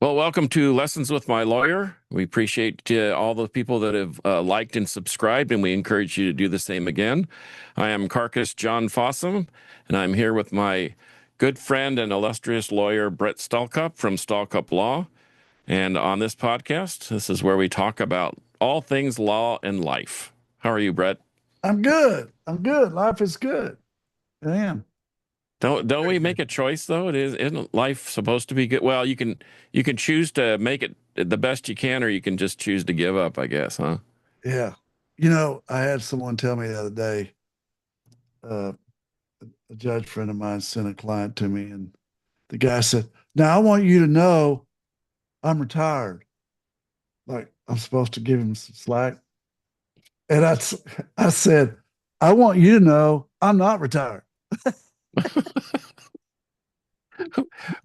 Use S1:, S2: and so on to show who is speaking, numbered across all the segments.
S1: Well, welcome to Lessons with My Lawyer. We appreciate all the people that have liked and subscribed, and we encourage you to do the same again. I am Carcass John Fossum, and I'm here with my good friend and illustrious lawyer, Brett Stalcup from Stalcup Law. And on this podcast, this is where we talk about all things law and life. How are you, Brett?
S2: I'm good. I'm good. Life is good. I am.
S1: Don't
S2: Very
S1: we make
S2: good.
S1: a choice though? Isn't life supposed to be good? Well, you can choose to make it the best you can, or you can just choose to give up, I guess, huh?
S2: Yeah. I had someone tell me the other day, uh, a judge friend of mine sent a client to me, and the guy said, "Now I want you to know I'm retired." Like I'm supposed to give him some slack. And I said, "I want you to know I'm not retired."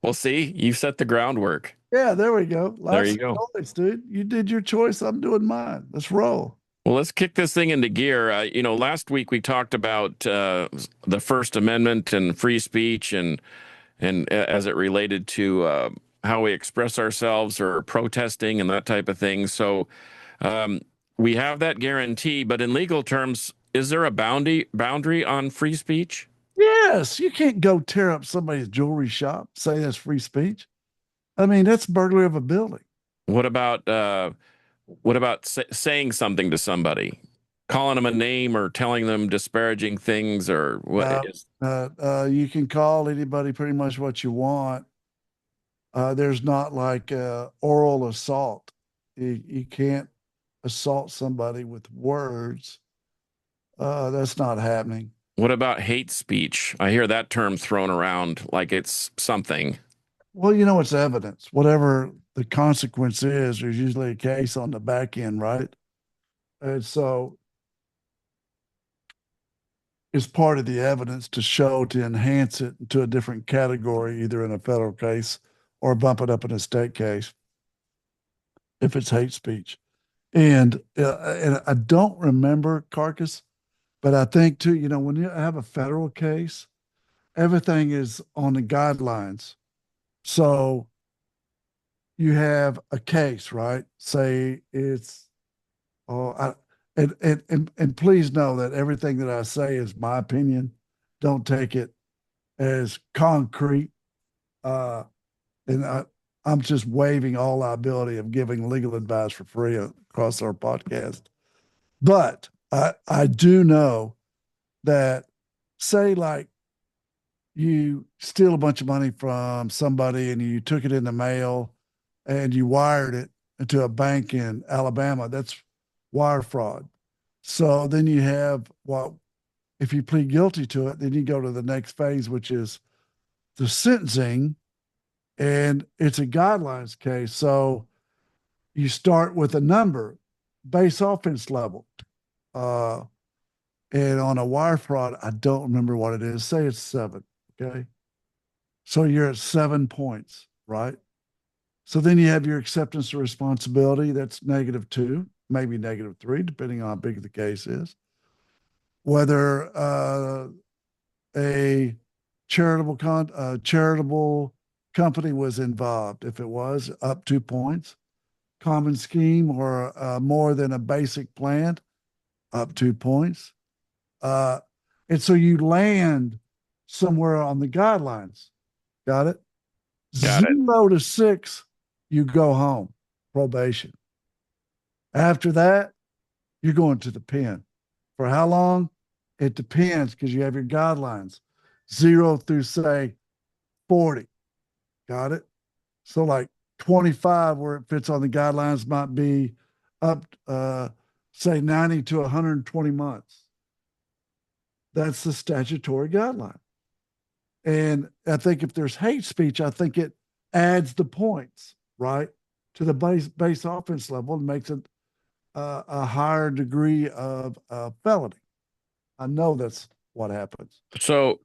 S1: Well, see, you set the groundwork.
S2: Yeah, there we go.
S1: There
S2: Life's
S1: you
S2: a
S1: go.
S2: choice, dude. You did your choice. I'm doing mine. Let's roll.
S1: Well, let's kick this thing into gear. Last week we talked about the First Amendment and free speech, and as it related to how we express ourselves or protesting and that type of thing. So um, we have that guarantee, but in legal terms, is there a boundary on free speech?
S2: Yes, you can't go tear up somebody's jewelry shop, say that's free speech. I mean, that's burglary of a building.
S1: What about saying something to somebody, calling them a name or telling them disparaging things or what
S2: Uh,
S1: is
S2: you can call anybody pretty much what you want. There's not like oral assault. You can't assault somebody with words. That's not happening.
S1: what about hate speech? I hear that term thrown around like it's something.
S2: Well, it's evidence. Whatever the consequence is, there's usually a case on the back end, right? And so it's part of the evidence to show to enhance it to a different category, either in a federal case or bump it up in a state case if it's hate speech. And I don't remember Carcass, but I think too, when you have a federal case, everything is on the guidelines. So you have a case, right? Say it's oh, and please know that everything that I say is my opinion. Don't take it as concrete. Uh, and I'm just waiving all liability of giving legal advice for free across our podcast. But I do know that, say, like you steal a bunch of money from somebody and you took it in the mail and you wired it into a bank in Alabama, that's wire fraud. So then you have what, if you plead guilty to it, then you go to the next phase, which is the sentencing, and it's a guidelines case. So you start with a number, base offense level. Uh, and on a wire fraud, I don't remember what it is. Say it's 7. Okay. So you're at 7 points, right? So then you have your acceptance of responsibility. That's -2, maybe -3, depending on how big the case is. Whether a charitable company was involved. If it was, up 2 points. Common scheme or more than a basic plan, up 2 points. Uh, and so you land somewhere on the guidelines. Got it?
S1: Got it.
S2: 0 to 6, you go home, probation. After that, you're going to the pen. For how long? It depends because you have your guidelines, 0 through, say, 40. Got it? So, like 25, where it fits on the guidelines, might be up, say, 90 to 120 months. That's the statutory guideline. And I think if there's hate speech, I think it adds the points, right, to the base offense level and makes it a higher degree of felony. I know that's what happens.
S1: So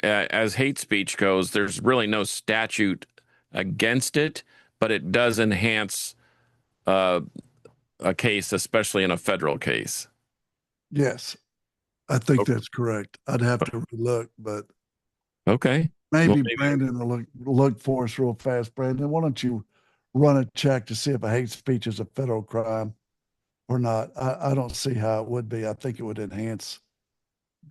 S1: as hate speech goes, there's really no statute against it, but it does enhance uh, a case, especially in a federal case.
S2: Yes, I think
S1: O-
S2: that's correct. I'd have to look, but
S1: Okay. Well,
S2: maybe
S1: maybe.
S2: Brandon will look for us real fast. Brandon, why don't you run a check to see if a hate speech is a federal crime or not. I don't see how it would be. I think it would enhance.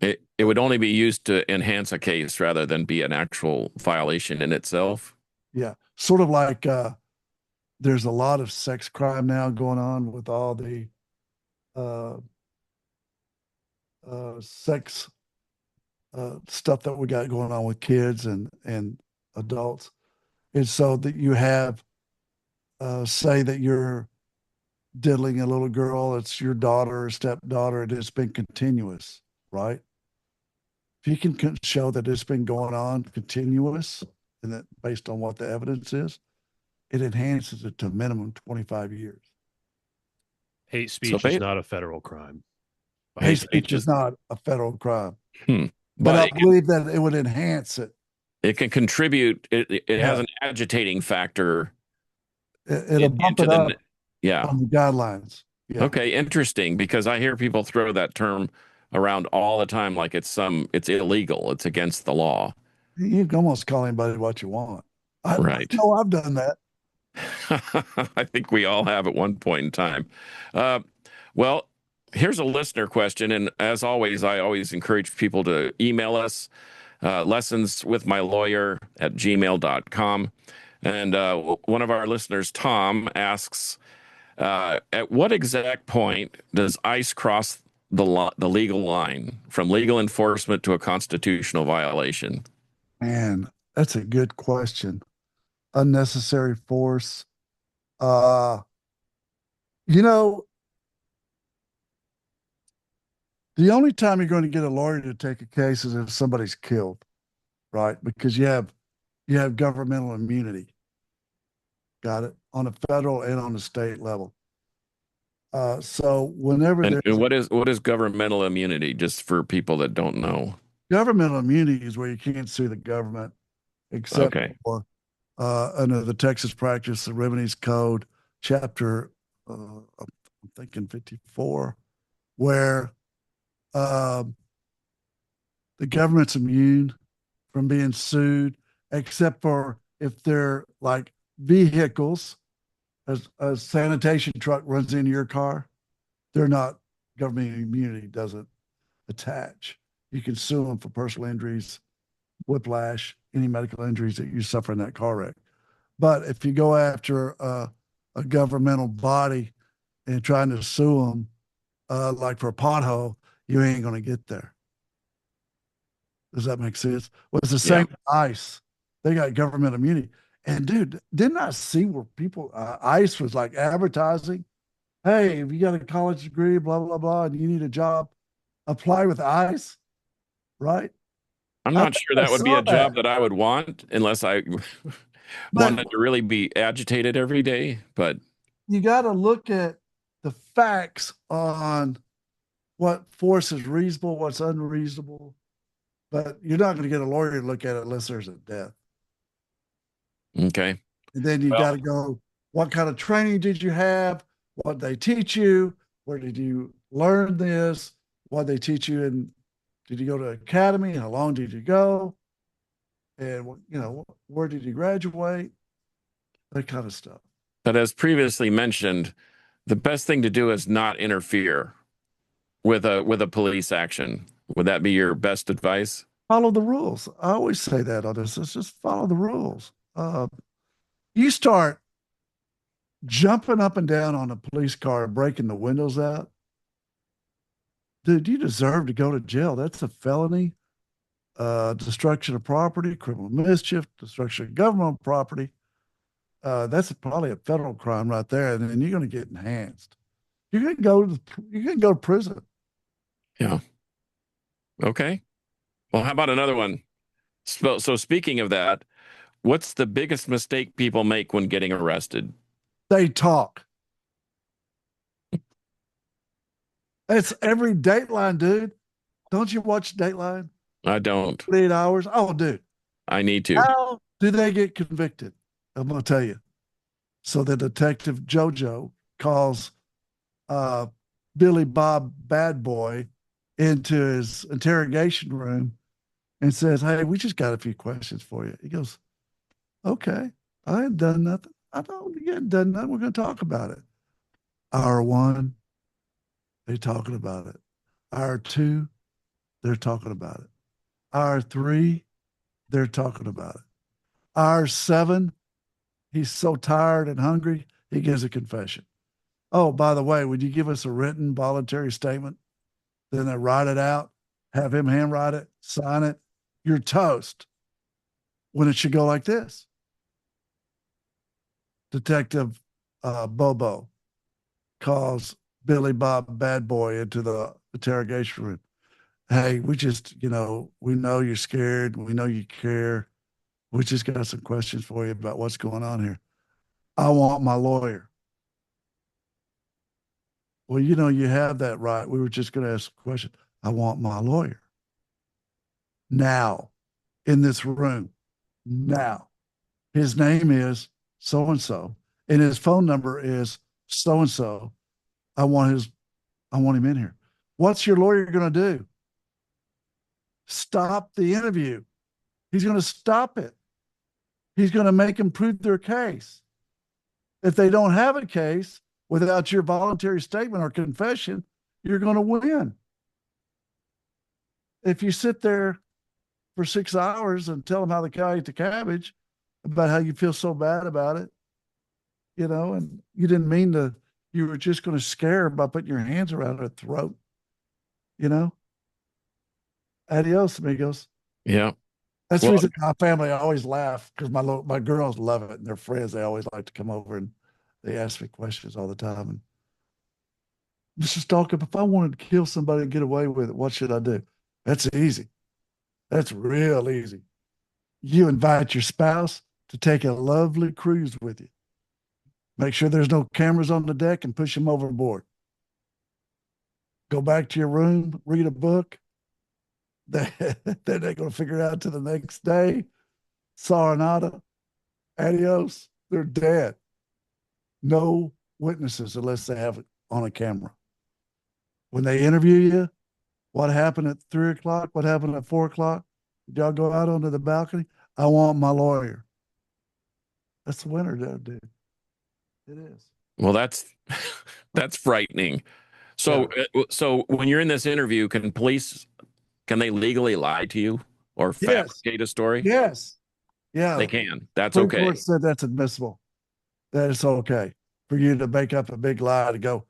S1: It would only be used to enhance a case rather than be an actual violation in itself.
S2: Yeah. Sort of like there's a lot of sex crime now going on with all the uh, sex stuff that we got going on with kids and adults. And so that you have, say that you're diddling a little girl, it's your daughter or stepdaughter, and it's been continuous, right? If you can show that it's been going on continuous and that based on what the evidence is, it enhances it to a minimum 25 years.
S3: Hate
S1: So
S3: speech is not a federal crime.
S2: Hate speech is not a federal crime, but
S1: but
S2: I believe that it would enhance it.
S1: it can contribute. It
S2: Yeah.
S1: has an agitating factor
S2: It'll bump
S1: into
S2: it up
S1: yeah.
S2: on the guidelines. Yeah.
S1: Okay, interesting, because I hear people throw that term around all the time like it's illegal, it's against the law.
S2: You can almost call anybody what you want.
S1: Right.
S2: No, I've done that.
S1: I think we all have at one point in time. Uh, well, here's a listener question. And as always, I always encourage people to email us, lessonswithmylawyer@gmail.com. And one of our listeners, Tom, asks, at what exact point does ICE cross the legal line from legal enforcement to a constitutional violation?
S2: Man, that's a good question. Unnecessary force. Uh, you know, the only time you're going to get a lawyer to take a case is if somebody's killed, right? Because you have governmental immunity. Got it? On a federal and on a state level. So whenever
S1: And
S2: there's
S1: what is governmental immunity, just for people that don't know?
S2: governmental immunity is where you can't sue the government except
S1: Okay.
S2: for under the Texas Practice and Remedies Code, chapter I'm thinking 54, where um, the government's immune from being sued, except for if they're like vehicles, as a sanitation truck runs into your car, they're not, government immunity doesn't attach. You can sue them for personal injuries, whiplash, any medical injuries that you suffer in that car wreck. But if you go after a governmental body and trying to sue them, like for a pothole, you ain't going to get there. Does that make sense? Well, it's the same with ICE. They got government immunity. And dude, didn't I see where people, ICE was like advertising, hey, if you got a college degree, blah, blah, blah, and you need a job, apply with ICE, right?
S1: I'm not sure that would be a job that I would want unless I wanted to really be agitated every day. But
S2: you got to look at the facts on what force is reasonable, what's unreasonable. But you're not going to get a lawyer to look at it unless there's a death.
S1: Okay.
S2: And then you got to go, what kind of training did you have? What they teach you? Where did you learn this? What they teach you? And did you go to academy? How long did you go? And, where did you graduate? That kind of stuff.
S1: But as previously mentioned, the best thing to do is not interfere with a police action. Would that be your best advice?
S2: Follow the rules. I always say that on this. Let's just follow the rules. You start jumping up and down on a police car and breaking the windows out, dude, you deserve to go to jail. That's a felony. Destruction of property, criminal mischief, destruction of government property. That's probably a federal crime right there, and then you're going to get enhanced. You're going to go to prison.
S1: Yeah. Okay. Well, how about another one? So speaking of that, what's the biggest mistake people make when getting arrested?
S2: They talk. It's every Dateline, dude. Don't you watch Dateline?
S1: I don't.
S2: 48 hours. Oh, dude.
S1: I need to.
S2: How do they get convicted? I'm going to tell you. So the detective JoJo calls Billy Bob Bad Boy into his interrogation room and says, hey, we just got a few questions for you. He goes, okay, I ain't done nothing. I don't get done nothing. We're going to talk about it. Hour one, they're talking about it. Hour two, they're talking about it. Hour three, they're talking about it. Hour seven, he's so tired and hungry, he gives a confession. Oh, by the way, would you give us a written voluntary statement? Then they write it out, have him handwrite it, sign it. You're toast. When it should go like this. Detective Bobo calls Billy Bob Bad Boy into the interrogation room. Hey, we know you're scared. We know you care. We just got some questions for you about what's going on here. I want my lawyer. Well, you have that right. We were just going to ask a question. I want my lawyer. Now, in this room. Now. His name is so and so, and his phone number is so and so. I want him in here. What's your lawyer going to do? Stop the interview. He's going to stop it. He's going to make them prove their case. If they don't have a case without your voluntary statement or confession, you're going to win. If you sit there for 6 hours and tell them how the cow ate the cabbage, about how you feel so bad about it, and you didn't mean to, you were just going to scare her by putting your hands around her throat, Adios, amigos.
S1: Yeah.
S2: That's the reason my family always laugh, because my girls love it, and their friends, they always like to come over and they ask me questions all the time. And Mr. Stalkup, if I wanted to kill somebody and get away with it, what should I do? That's easy. That's real easy. You invite your spouse to take a lovely cruise with you. Make sure there's no cameras on the deck and push them overboard. Go back to your room, read a book. Then they're going to figure out to the next day. Saranada, adios. They're dead. No witnesses unless they have it on a camera. When they interview you, what happened at 3:00? What happened at 4:00? Did y'all go out onto the balcony? I want my lawyer. That's the winner, dude. It is.
S1: Well, that's frightening. So, so when you're in this interview, can they legally lie to you or fabricate a story?
S2: Yes. Yeah.
S1: They can. That's
S2: Supreme
S1: okay.
S2: Court said that's admissible. That it's okay for you to make up a big lie to go,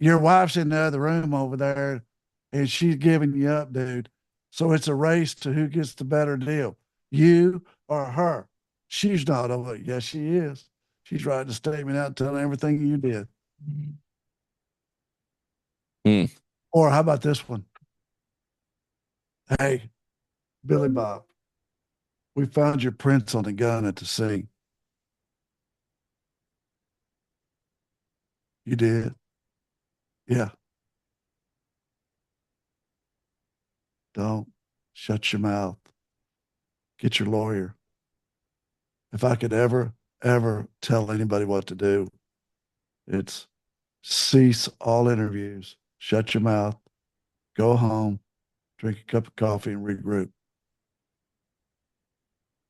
S2: your wife's in the other room over there and she's giving you up, dude. So it's a race to who gets the better deal, you or her. She's not over. Yes, she is. She's writing a statement out telling everything you did. Or how about this one? Hey, Billy Bob, we found your prints on the gun at the scene. You did? Yeah. Don't shut your mouth. Get your lawyer. If I could ever tell anybody what to do, it's cease all interviews, shut your mouth, go home, drink a cup of coffee, and regroup.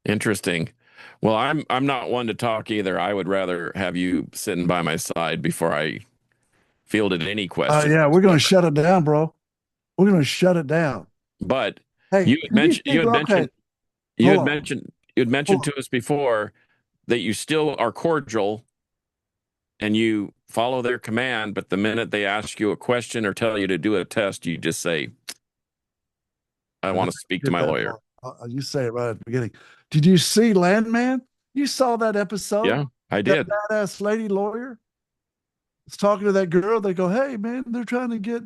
S1: Interesting. Well, I'm not one to talk either. I would rather have you sitting by my side before I fielded any questions.
S2: Yeah, we're going to shut it down, bro. We're going to shut it down.
S1: But
S2: hey,
S1: you had mentioned to us before that you still are cordial and you follow their command, but the minute they ask you a question or tell you to do a test, you just say, I want to speak to my lawyer.
S2: You say it right at the beginning. Did you see Landman? You saw that episode?
S1: Yeah, I did.
S2: That badass lady lawyer is talking to that girl. They go, hey, man, they're trying to get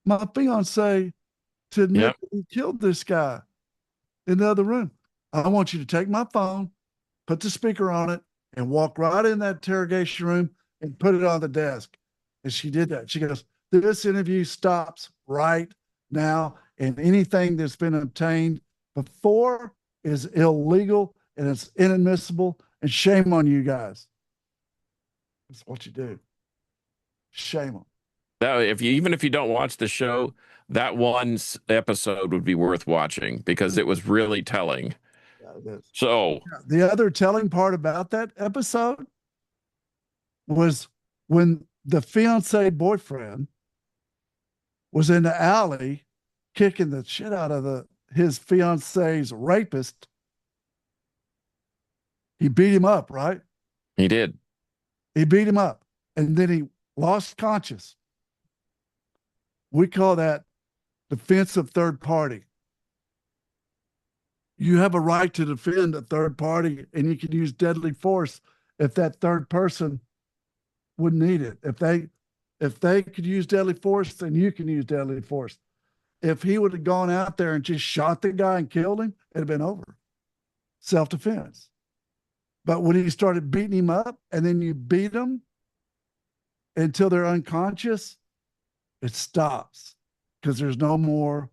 S2: my fiance to admit that he killed this guy in the other room. I want you to take my phone, put the speaker on it, and walk right in that interrogation room and put it on the desk. And she did that. She goes, this interview stops right now, and anything that's been obtained before is illegal and it's inadmissible, and shame on you guys. That's what you do. Shame on.
S1: That even if you don't watch the show, that one episode would be worth watching because it was really telling.
S2: Yeah.
S1: So
S2: The other telling part about that episode was when the fiance boyfriend was in the alley kicking the shit out of his fiance's rapist. He beat him up, right?
S1: he did.
S2: He beat him up and then he lost conscious. We call that defensive third party. You have a right to defend a third party and you can use deadly force if that third person would need it. If they could use deadly force, then you can use deadly force. If he would have gone out there and just shot the guy and killed him, it'd have been over. Self-defense. But when he started beating him up and then you beat them until they're unconscious, it stops because there's no more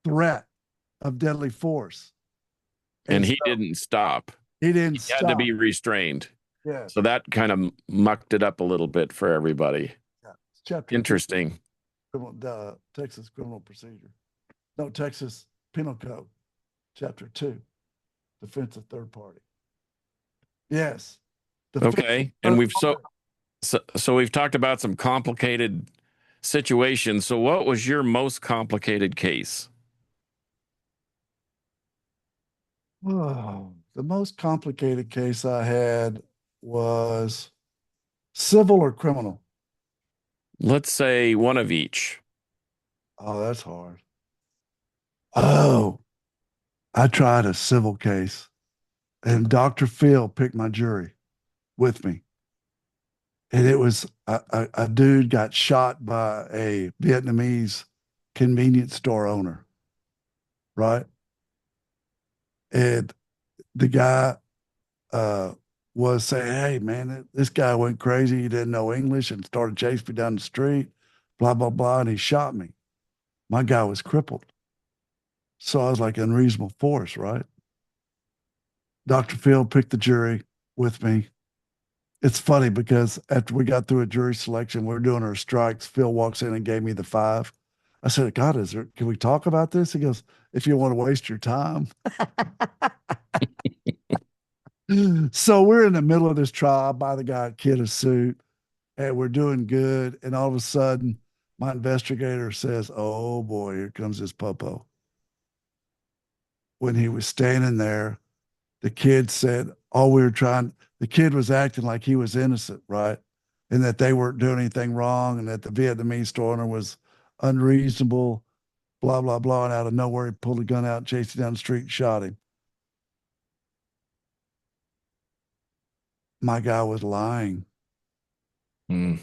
S2: threat of deadly force.
S1: And he didn't stop.
S2: He didn't
S1: He
S2: stop.
S1: had to be restrained.
S2: Yeah.
S1: So that kind of mucked it up a little bit for everybody.
S2: Yeah. Chapter
S1: Interesting.
S2: Texas Criminal Procedure. No, Texas Penal Code, Chapter 2, Defense of Third Party. Yes.
S1: Okay. And so we've talked about some complicated situations. So what was your most complicated case?
S2: Oh, the most complicated case I had was civil or criminal.
S1: Let's say one of each.
S2: Oh, that's hard. Oh, I tried a civil case and Dr. Phil picked my jury with me. And it was a dude got shot by a Vietnamese convenience store owner, right? And the guy was saying, hey, man, this guy went crazy. He didn't know English and started chasing me down the street, blah, blah, blah. And he shot me. My guy was crippled. So I was like unreasonable force, right? Dr. Phil picked the jury with me. It's funny because after we got through a jury selection, we were doing our strikes. Phil walks in and gave me the 5. I said, God, can we talk about this? He goes, if you want to waste your time. So we're in the middle of this trial. I buy the guy a kid a suit and we're doing good. And all of a sudden, my investigator says, oh boy, here comes this popo. When he was standing there, the kid said, the kid was acting like he was innocent, right? And that they weren't doing anything wrong and that the Vietnamese store owner was unreasonable, blah, blah, blah. And out of nowhere, he pulled a gun out, chased him down the street, and shot him. My guy was lying.
S1: Mm.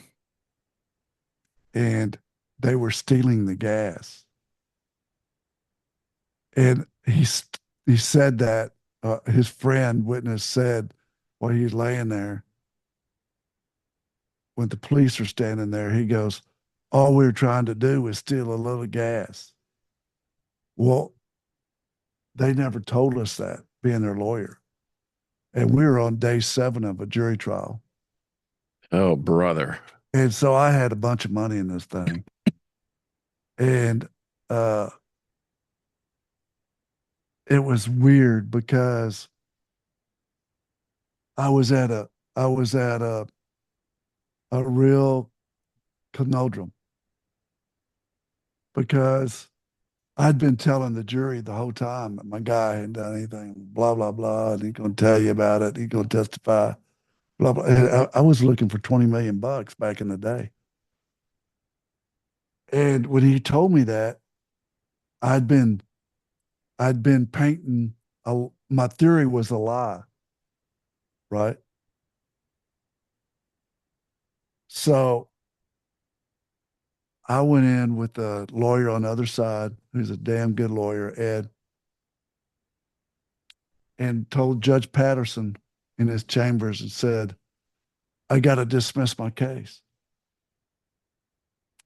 S2: And they were stealing the gas. And he said that his friend witness said while he was laying there, when the police are standing there, he goes, all we were trying to do was steal a little gas. Well, they never told us that, being their lawyer. And we were on day 7 of a jury trial.
S1: Oh, brother.
S2: And so I had a bunch of money in this thing. And it was weird because I was at a real conundrum because I'd been telling the jury the whole time that my guy hadn't done anything, blah, blah, blah, and he's going to tell you about it. He's going to testify, blah, blah. And I was looking for 20 million bucks back in the day. And when he told me that, I'd been painting, my theory was a lie, right? So I went in with a lawyer on the other side, who's a damn good lawyer, Ed, and told Judge Patterson in his chambers and said, I got to dismiss my case.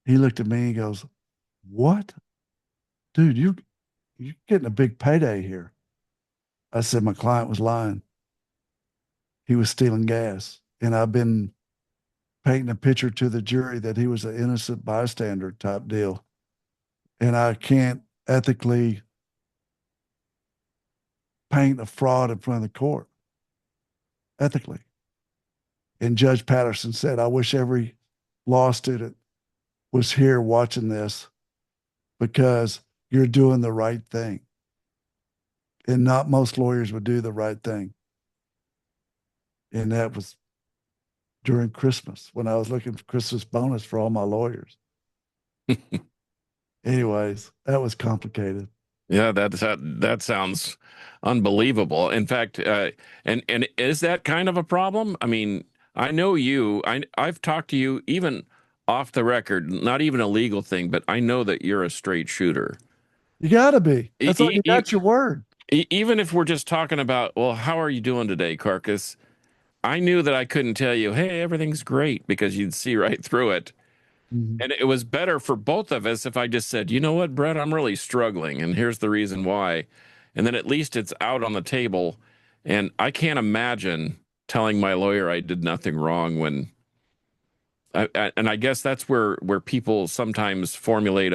S2: He looked at me and goes, what? Dude, you're getting a big payday here. I said, my client was lying. He was stealing gas. And I've been painting a picture to the jury that he was an innocent bystander type deal. And I can't ethically paint a fraud in front of the court ethically. And Judge Patterson said, I wish every law student was here watching this because you're doing the right thing. And not most lawyers would do the right thing. And that was during Christmas when I was looking for Christmas bonus for all my lawyers. Anyways, that was complicated.
S1: Yeah, that sounds unbelievable. In fact, and is that kind of a problem? I mean, I know you. I've talked to you even off the record, not even a legal thing, but I know that you're a straight shooter.
S2: You got to be.
S1: E-
S2: That's all
S1: e-
S2: you got your word.
S1: Even if we're just talking about, well, how are you doing today, Carcass? I knew that I couldn't tell you, hey, everything's great, because you'd see right through it.
S2: Mhm.
S1: And it was better for both of us if I just said, you know what, Brett, I'm really struggling, and here's the reason why. And then at least it's out on the table. And I can't imagine telling my lawyer I did nothing wrong when and I guess that's where people sometimes formulate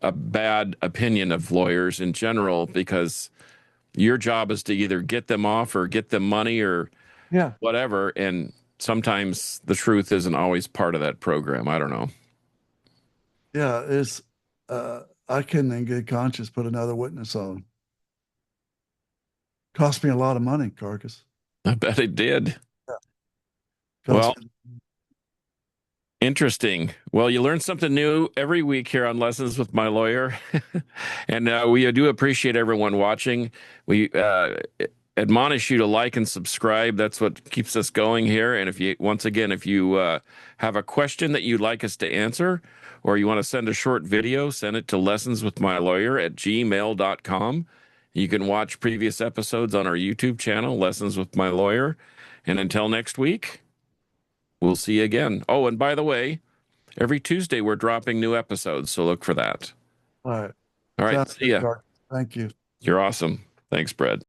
S1: a bad opinion of lawyers in general, because your job is to either get them off or get them money or
S2: Yeah.
S1: whatever. And sometimes the truth isn't always part of that program. I don't know.
S2: Yeah. I couldn't in good conscience put another witness on. Cost me a lot of money, Carcass.
S1: I bet it did.
S2: Cost
S1: Well,
S2: me.
S1: interesting. Well, you learn something new every week here on Lessons with My Lawyer. And we do appreciate everyone watching. We admonish you to like and subscribe. That's what keeps us going here. And if you, once again, if you have a question that you'd like us to answer, or you want to send a short video, send it to lessonswithmylawyer@gmail.com. You can watch previous episodes on our YouTube channel, Lessons with My Lawyer. And until next week, we'll see you again. Oh, and by the way, every Tuesday we're dropping new episodes, so look for that.
S2: All right.
S1: All right,
S2: Sounds
S1: see
S2: good,
S1: ya.
S2: Carcass. Thank you.
S1: You're awesome. Thanks, Brad.